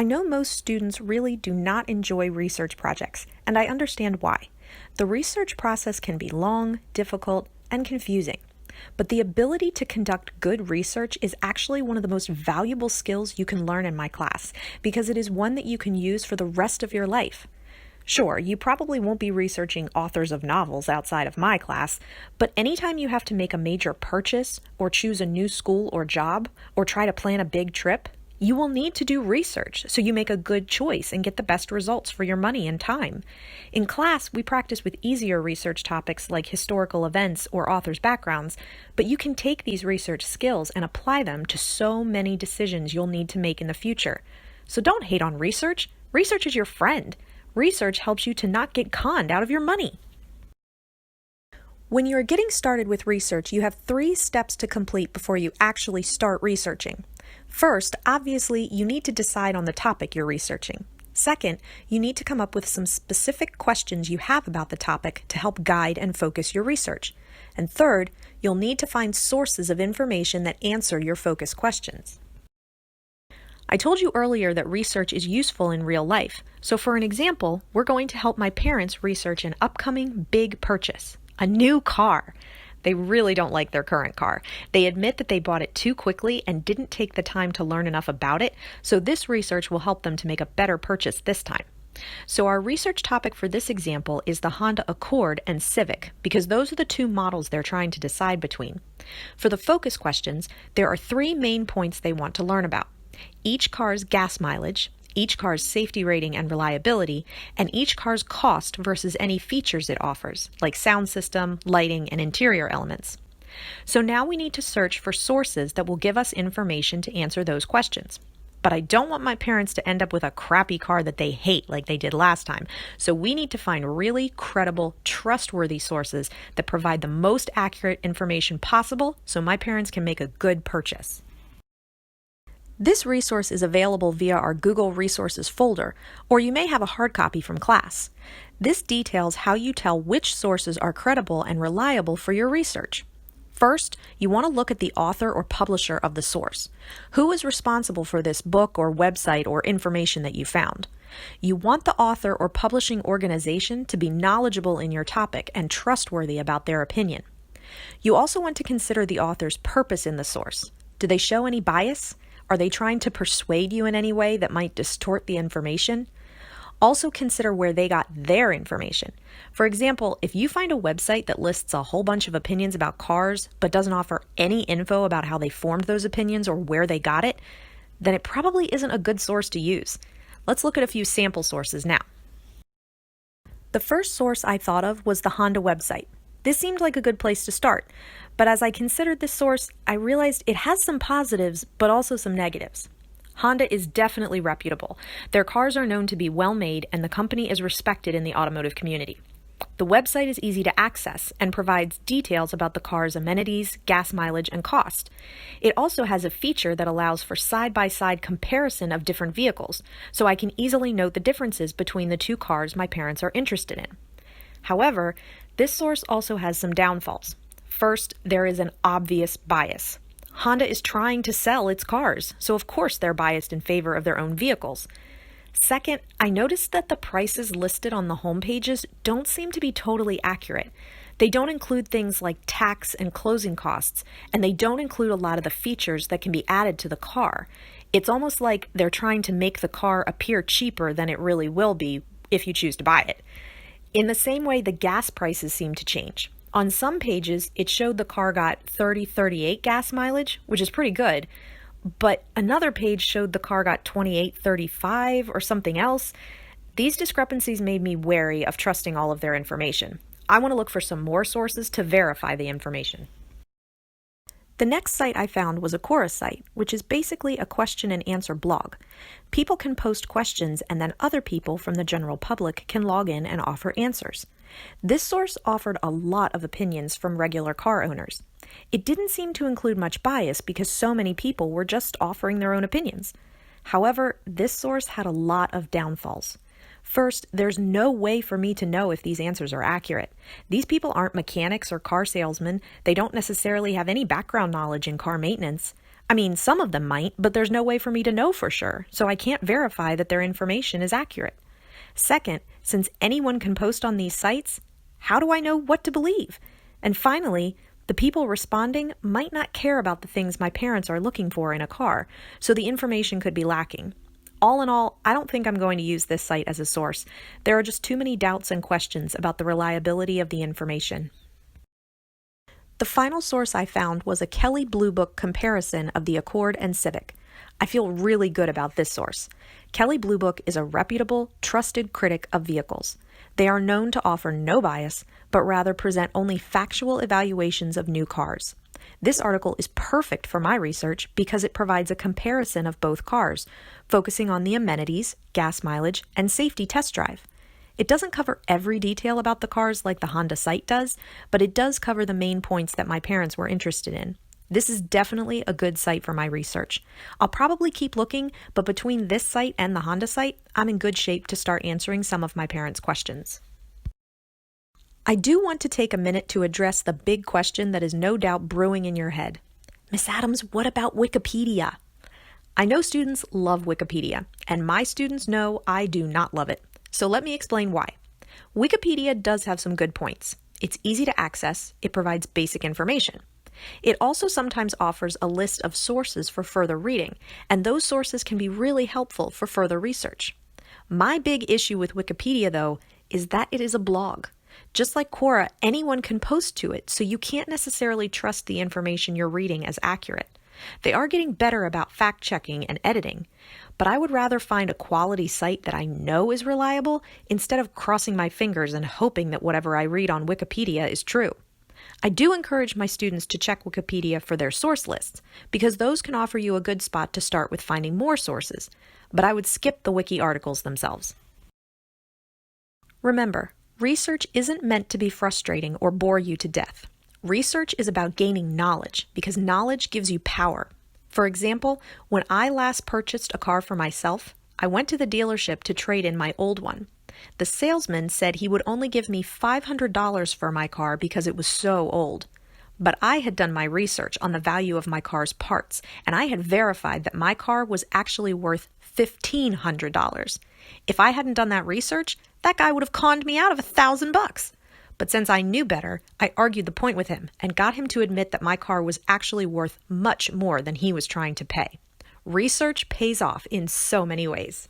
I know most students really do not enjoy research projects, and I understand why. The research process can be long, difficult, and confusing. But the ability to conduct good research is actually one of the most valuable skills you can learn in my class, because it is one that you can use for the rest of your life. Sure, you probably won't be researching authors of novels outside of my class, but anytime you have to make a major purchase, or choose a new school or job, or try to plan a big trip, you will need to do research so you make a good choice and get the best results for your money and time. In class, we practice with easier research topics like historical events or authors' backgrounds, but you can take these research skills and apply them to so many decisions you'll need to make in the future. So don't hate on research. Research is your friend. Research helps you to not get conned out of your money. When you are getting started with research, you have 3 steps to complete before you actually start researching. First, obviously, you need to decide on the topic you're researching. Second, you need to come up with some specific questions you have about the topic to help guide and focus your research. And third, you'll need to find sources of information that answer your focus questions. I told you earlier that research is useful in real life, so for an example, we're going to help my parents research an upcoming big purchase, a new car. They really don't like their current car. They admit that they bought it too quickly and didn't take the time to learn enough about it, so this research will help them to make a better purchase this time. So our research topic for this example is the Honda Accord and Civic, because those are the 2 models they're trying to decide between. For the focus questions, there are 3 main points they want to learn about: each car's gas mileage, each car's safety rating and reliability, and each car's cost versus any features it offers, like sound system, lighting, and interior elements. So now we need to search for sources that will give us information to answer those questions. But I don't want my parents to end up with a crappy car that they hate like they did last time, so we need to find really credible, trustworthy sources that provide the most accurate information possible so my parents can make a good purchase. This resource is available via our Google Resources folder, or you may have a hard copy from class. This details how you tell which sources are credible and reliable for your research. First, you want to look at the author or publisher of the source. Who is responsible for this book or website or information that you found? You want the author or publishing organization to be knowledgeable in your topic and trustworthy about their opinion. You also want to consider the author's purpose in the source. Do they show any bias? Are they trying to persuade you in any way that might distort the information? Also consider where they got their information. For example, if you find a website that lists a whole bunch of opinions about cars but doesn't offer any info about how they formed those opinions or where they got it, then it probably isn't a good source to use. Let's look at a few sample sources now. The first source I thought of was the Honda website. This seemed like a good place to start, but as I considered this source, I realized it has some positives, but also some negatives. Honda is definitely reputable. Their cars are known to be well made, and the company is respected in the automotive community. The website is easy to access and provides details about the car's amenities, gas mileage, and cost. It also has a feature that allows for side-by-side comparison of different vehicles, so I can easily note the differences between the 2 cars my parents are interested in. However, this source also has some downfalls. First, there is an obvious bias. Honda is trying to sell its cars, so of course they're biased in favor of their own vehicles. Second, I noticed that the prices listed on the home pages don't seem to be totally accurate. They don't include things like tax and closing costs, and they don't include a lot of the features that can be added to the car. It's almost like they're trying to make the car appear cheaper than it really will be if you choose to buy it. In the same way, the gas prices seem to change. On some pages, it showed the car got 30-38 gas mileage, which is pretty good, but another page showed the car got 28-35 or something else. These discrepancies made me wary of trusting all of their information. I want to look for some more sources to verify the information. The next site I found was a Quora site, which is basically a question and answer blog. People can post questions and then other people from the general public can log in and offer answers. This source offered a lot of opinions from regular car owners. It didn't seem to include much bias because so many people were just offering their own opinions. However, this source had a lot of downfalls. First, there's no way for me to know if these answers are accurate. These people aren't mechanics or car salesmen. They don't necessarily have any background knowledge in car maintenance. I mean, some of them might, but there's no way for me to know for sure, so I can't verify that their information is accurate. Second, since anyone can post on these sites, how do I know what to believe? And finally, the people responding might not care about the things my parents are looking for in a car, so the information could be lacking. All in all, I don't think I'm going to use this site as a source. There are just too many doubts and questions about the reliability of the information. The final source I found was a Kelley Blue Book comparison of the Accord and Civic. I feel really good about this source. Kelley Blue Book is a reputable, trusted critic of vehicles. They are known to offer no bias, but rather present only factual evaluations of new cars. This article is perfect for my research because it provides a comparison of both cars, focusing on the amenities, gas mileage, and safety test drive. It doesn't cover every detail about the cars like the Honda site does, but it does cover the main points that my parents were interested in. This is definitely a good site for my research. I'll probably keep looking, but between this site and the Honda site, I'm in good shape to start answering some of my parents' questions. I do want to take a minute to address the big question that is no doubt brewing in your head. Miss Adams, what about Wikipedia? I know students love Wikipedia, and my students know I do not love it. So let me explain why. Wikipedia does have some good points. It's easy to access, it provides basic information. It also sometimes offers a list of sources for further reading, and those sources can be really helpful for further research. My big issue with Wikipedia, though, is that it is a blog. Just like Quora, anyone can post to it, so you can't necessarily trust the information you're reading as accurate. They are getting better about fact-checking and editing, but I would rather find a quality site that I know is reliable instead of crossing my fingers and hoping that whatever I read on Wikipedia is true. I do encourage my students to check Wikipedia for their source lists, because those can offer you a good spot to start with finding more sources, but I would skip the wiki articles themselves. Remember, research isn't meant to be frustrating or bore you to death. Research is about gaining knowledge, because knowledge gives you power. For example, when I last purchased a car for myself, I went to the dealership to trade in my old one. The salesman said he would only give me $500 for my car because it was so old. But I had done my research on the value of my car's parts, and I had verified that my car was actually worth $1,500. If I hadn't done that research, that guy would have conned me out of $1,000. But since I knew better, I argued the point with him and got him to admit that my car was actually worth much more than he was trying to pay. Research pays off in so many ways.